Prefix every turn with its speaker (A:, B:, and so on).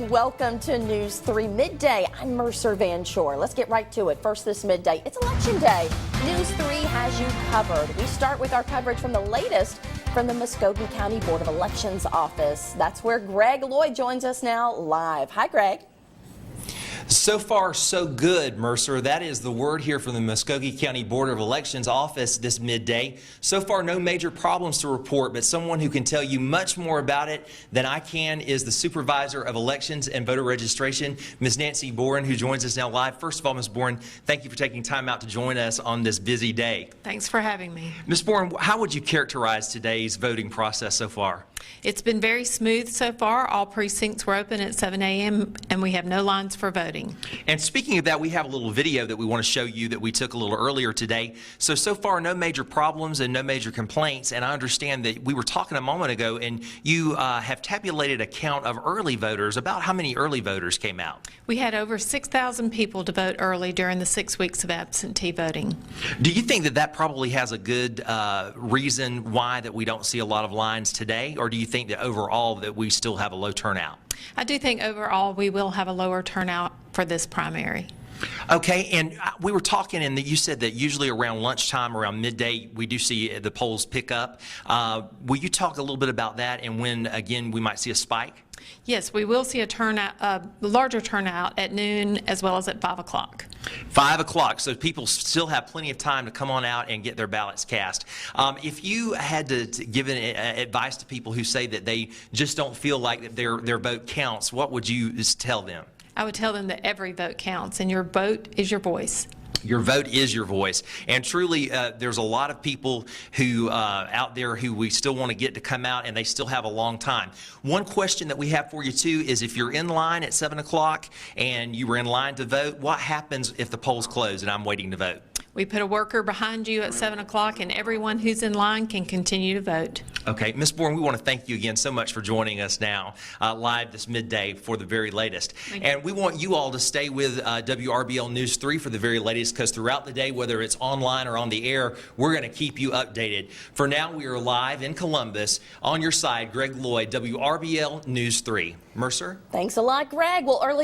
A: and welcome to News 3 Midday. I'm Mercer Van Shore. Let's get right to it. First this midday, it's Election Day. News 3 has you covered. We start with our coverage from the latest from the Muskogee County Board of Elections office. That's where Greg Lloyd joins us now live. Hi, Greg.
B: So far, so good, Mercer. That is the word here from the Muskogee County Board of Elections office this midday. So far, no major problems to report, but someone who can tell you much more about it than I can is the Supervisor of Elections and Voter Registration, Ms. Nancy Boren, who joins us now live. First of all, Ms. Boren, thank you for taking time out to join us on this busy day.
C: Thanks for having me.
B: Ms. Boren, how would you characterize today's voting process so far?
C: It's been very smooth so far. All precincts were open at 7 a.m. and we have no lines for voting.
B: And speaking of that, we have a little video that we want to show you that we took a little earlier today. So far, no major problems and no major complaints. And I understand that we were talking a moment ago, and you have tabulated a count of early voters. About how many early voters came out?
C: We had over 6,000 people to vote early during the 6 weeks of absentee voting.
B: Do you think that that probably has a good reason why that we don't see a lot of lines today? Or do you think that overall that we still have a low turnout?
C: I do think overall we will have a lower turnout for this primary.
B: Okay, and we were talking, and you said that usually around lunchtime, around midday, we do see the polls pick up. Will you talk a little bit about that and when, again, we might see a spike?
C: Yes, we will see a larger turnout at noon as well as at 5 o'clock.
B: 5 o'clock, so people still have plenty of time to come on out and get their ballots cast. If you had to give advice to people who say that they just don't feel like that their vote counts, what would you tell them?
C: I would tell them that every vote counts and your vote is your voice.
B: Your vote is your voice. And truly, there's a lot of people who out there who we still want to get to come out, and they still have a long time. One question that we have for you, too, is if you're in line at 7 o'clock and you were in line to vote, what happens if the polls close and I'm waiting to vote?
C: We put a worker behind you at 7 o'clock, and everyone who's in line can continue to vote. Okay,
B: Ms. Boren, we want to thank you again so much for joining us now live this midday for the very latest. And we want you all to stay with WRBL News 3 for the very latest, because throughout the day, whether it's online or on the air, we're going to keep you updated. For now, we are live in Columbus. On your side, Greg Lloyd, WRBL News 3. Mercer?
A: Thanks a lot, Greg. Well, early